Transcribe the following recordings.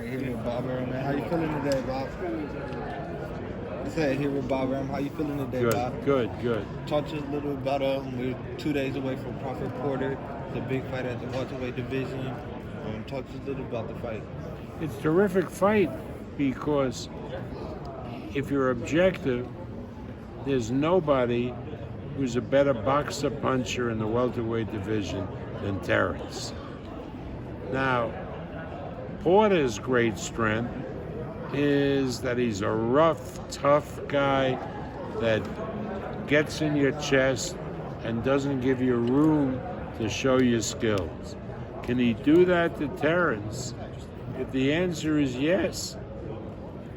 Right here with Bob Arum, man. How you feeling today, Bob? I said here with Bob Arum. How you feeling today, Good, Bob? good. Talk to us a little about we're 2 days away from Crawford-Porter, the big fight at the welterweight division. Talk to us a little about the fight. It's a terrific fight because if you're objective, there's nobody who's a better boxer puncher in the welterweight division than Terrence. Now, Porter's great strength is that he's a rough, tough guy that gets in your chest and doesn't give you room to show your skills. Can he do that to Terrence? If the answer is yes,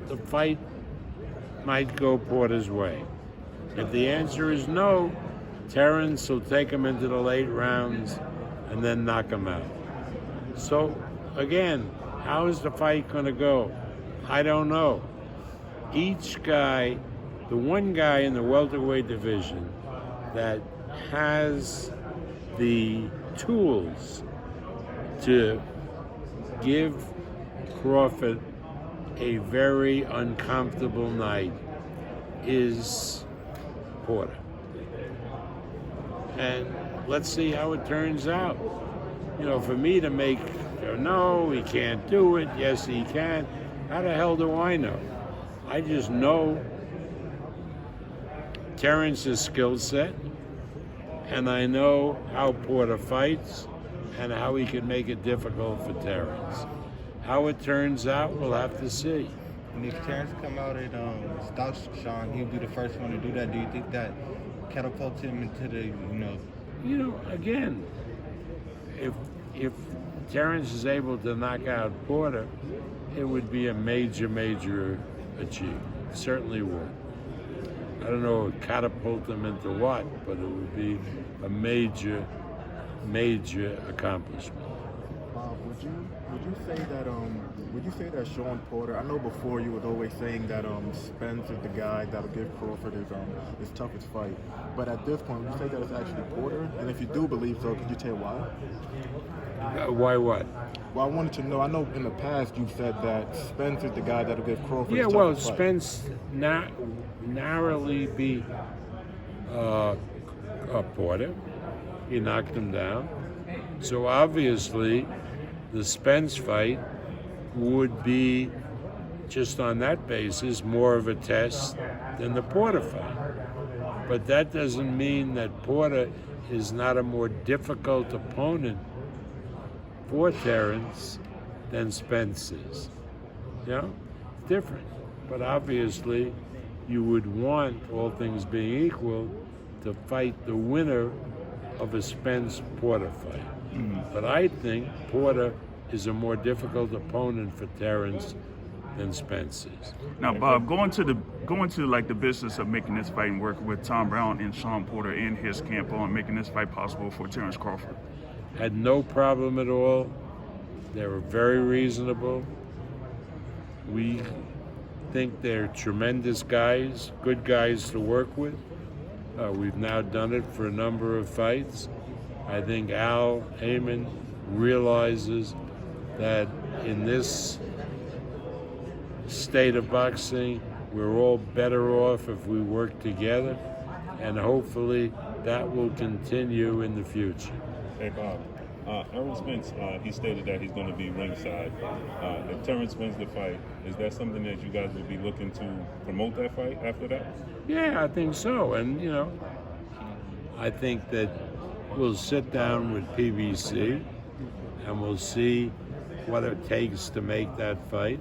the fight might go Porter's way. If the answer is no, Terrence will take him into the late rounds and then knock him out. So, again, how is the fight going to go? I don't know. Each guy, the one guy in the welterweight division that has the tools to give Crawford a very uncomfortable night is Porter. And let's see how it turns out. You know, for me to make, no, he can't do it, yes, he can, how the hell do I know? I just know Terrence's skill set, and I know how Porter fights and how he can make it difficult for Terrence. How it turns out, we'll have to see. And if Terrence come out and stop Sean, he'll be the first one to do that. Do you think that catapults him into the, You know, again, if Terrence is able to knock out Porter, it would be a major achievement. It certainly would. I don't know, it would catapult him into what, but it would be a major accomplishment. Would you say that Sean Porter? I know before you was always saying that Spence is the guy that'll give Crawford his toughest fight. But at this point, would you say that it's actually Porter? And if you do believe so, could you tell why? Why what? Well, I wanted to know. I know in the past you've said that Spence is the guy that'll give Crawford. Yeah, his well, toughest fight. Spence narrowly beat Porter. He knocked him down. So obviously, the Spence fight would be, just on that basis, more of a test than the Porter fight. But that doesn't mean that Porter is not a more difficult opponent for Terrence than Spence is. You know, it's different. But obviously, you would want, all things being equal, to fight the winner of a Spence-Porter fight. But I think Porter is a more difficult opponent for Terrence than Spence is. Now, Bob, going to like the business of making this fight and working with Tom Brown and Sean Porter in his camp on making this fight possible for Terrence Crawford. Had no problem at all. They were very reasonable. We think they're tremendous guys, good guys to work with. We've now done it for a number of fights. I think Al Heyman realizes that in this state of boxing, we're all better off if we work together, and hopefully that will continue in the future. Hey, Bob. Errol Spence, he stated that he's going to be ringside. If Terrence wins the fight, is that something that you guys will be looking to promote that fight after that? Yeah, I think so. And, I think that we'll sit down with PBC and we'll see what it takes to make that fight.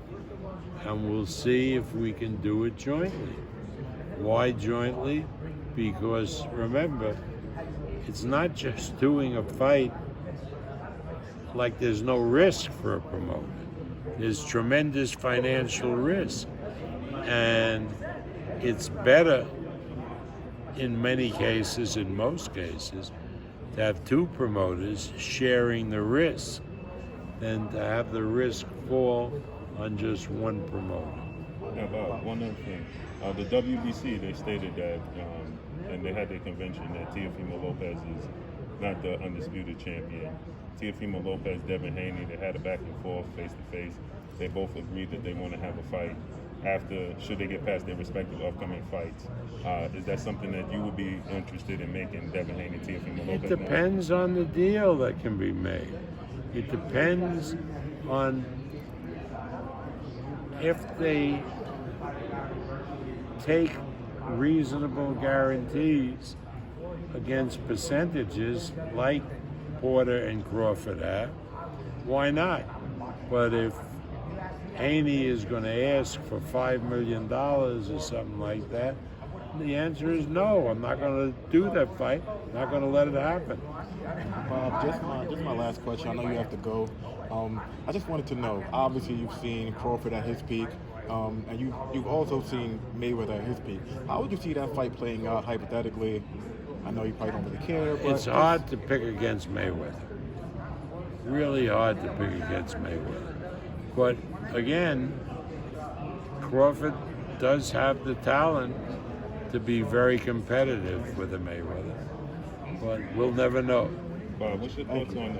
And we'll see if we can do it jointly. Why jointly? Because, remember, it's not just doing a fight like there's no risk for a promoter. There's tremendous financial risk. And it's better in many cases, in most cases, to have two promoters sharing the risk than to have the risk fall on just one promoter. Now, Bob, one other thing. The WBC, they stated that, and they had their convention, that Teofimo Lopez is not the undisputed champion. Teofimo Lopez, Devin Haney, they had a back and forth, face to face. They both agreed that they want to have a fight after, should they get past their respective upcoming fights. Is that something that you would be interested in making, Devin Haney, Teofimo Lopez? It depends on the deal that can be made. It depends on if they take reasonable guarantees against percentages like Porter and Crawford have. Why not? But if Haney is going to ask for $5 million or something like that, the answer is no. I'm not going to do that fight. I'm not going to let it happen. Bob, just my last question. I know you have to go. I just wanted to know. Obviously, you've seen Crawford at his peak, and you've also seen Mayweather at his peak. How would you see that fight playing out hypothetically? I know you probably don't really care, but It's hard to pick against Mayweather. Really hard to pick against Mayweather. But again, Crawford does have the talent to be very competitive with the Mayweather. But we'll never know. Bob, what's your thoughts on